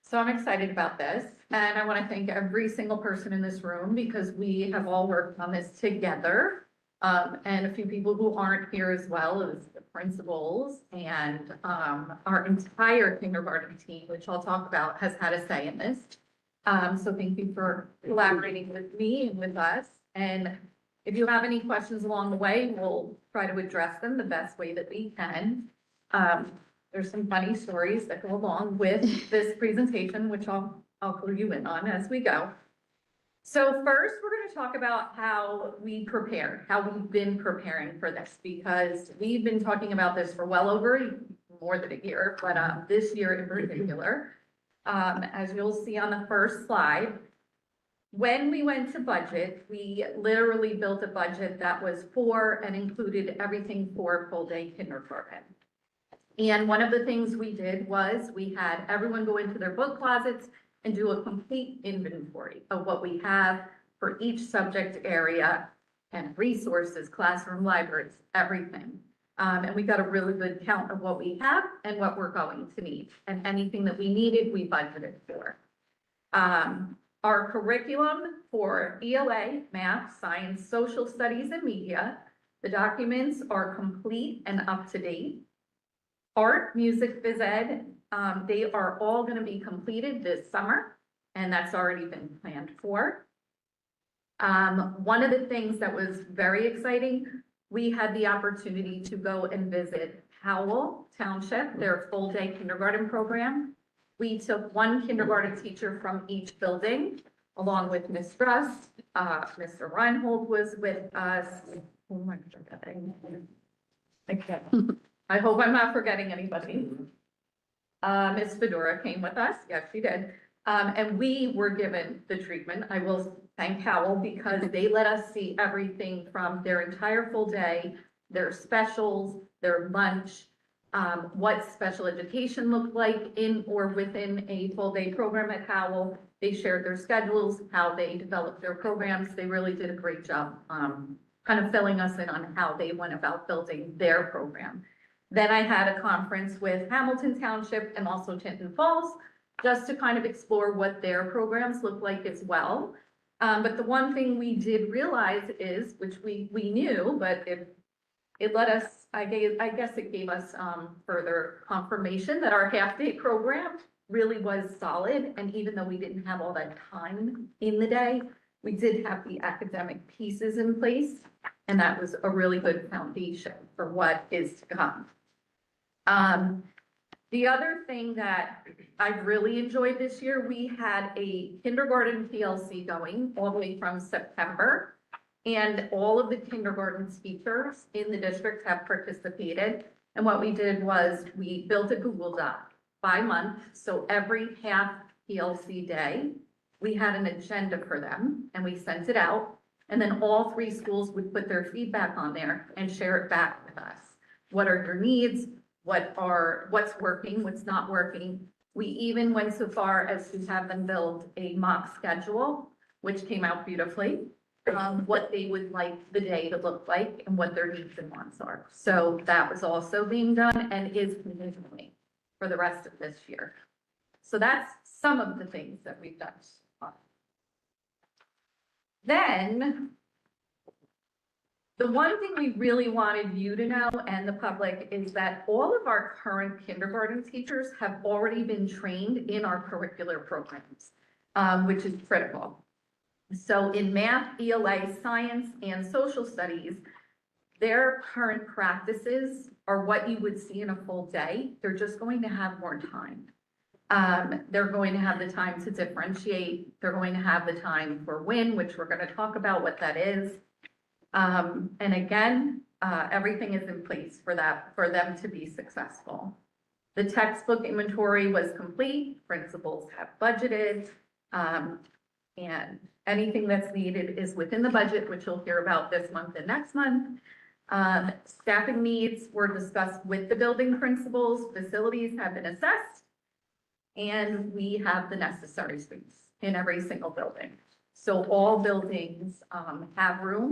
So I'm excited about this, and I want to thank every single person in this room because we have all worked on this together. And a few people who aren't here as well as the principals and our entire kindergarten team, which I'll talk about, has had a say in this. So thank you for collaborating with me and with us. And if you have any questions along the way, we'll try to address them the best way that we can. There's some funny stories that go along with this presentation, which I'll clue you in on as we go. So first, we're going to talk about how we prepared, how we've been preparing for this, because we've been talking about this for well over more than a year, but this year in particular, as you'll see on the first slide, when we went to budget, we literally built a budget that was for and included everything for full-day kindergarten. And one of the things we did was we had everyone go into their book closets and do a complete inventory of what we have for each subject area and resources, classroom, libraries, everything. And we got a really good count of what we have and what we're going to need. And anything that we needed, we budgeted for. Our curriculum for ELA, math, science, social studies, and media, the documents are complete and up to date. Art, music, phys ed, they are all going to be completed this summer, and that's already been planned for. One of the things that was very exciting, we had the opportunity to go and visit Howell Township, their full-day kindergarten program. We took one kindergarten teacher from each building, along with Ms. Rust. Mr. Reinhold was with us. Oh my God. I hope I'm not forgetting anybody. Ms. Fedora came with us. Yes, she did. And we were given the treatment. I will thank Howell because they let us see everything from their entire full day, their specials, their lunch, what special education looked like in or within a full day program at Howell. They shared their schedules, how they developed their programs. They really did a great job kind of filling us in on how they went about building their program. Then I had a conference with Hamilton Township and also Tinton Falls, just to kind of explore what their programs look like as well. But the one thing we did realize is, which we knew, but it let us, I guess it gave us further confirmation that our half-day program really was solid. And even though we didn't have all that time in the day, we did have the academic pieces in place. And that was a really good foundation for what is to come. The other thing that I've really enjoyed this year, we had a kindergarten PLC going all the way from September, and all of the kindergarten teachers in the district have participated. And what we did was we built a Google Doc by month. So every half PLC day, we had an agenda for them and we sent it out. And then all three schools would put their feedback on there and share it back with us. What are your needs? What's working, what's not working. We even went so far as to have them build a mock schedule, which came out beautifully, what they would like the day to look like and what their needs and wants are. So that was also being done and is continuing for the rest of this year. So that's some of the things that we've done. Then, the one thing we really wanted you to know and the public is that all of our current kindergarten teachers have already been trained in our curricular programs, which is critical. So in math, ELA, science, and social studies, their current practices are what you would see in a full day. They're just going to have more time. They're going to have the time to differentiate. They're going to have the time for WIN, which we're going to talk about what that is. And again, everything is in place for them to be successful. The textbook inventory was complete, principals have budgeted, and anything that's needed is within the budget, which you'll hear about this month and next month. Staffing needs were discussed with the building principals, facilities have been assessed, and we have the necessary space in every single building. So all buildings have room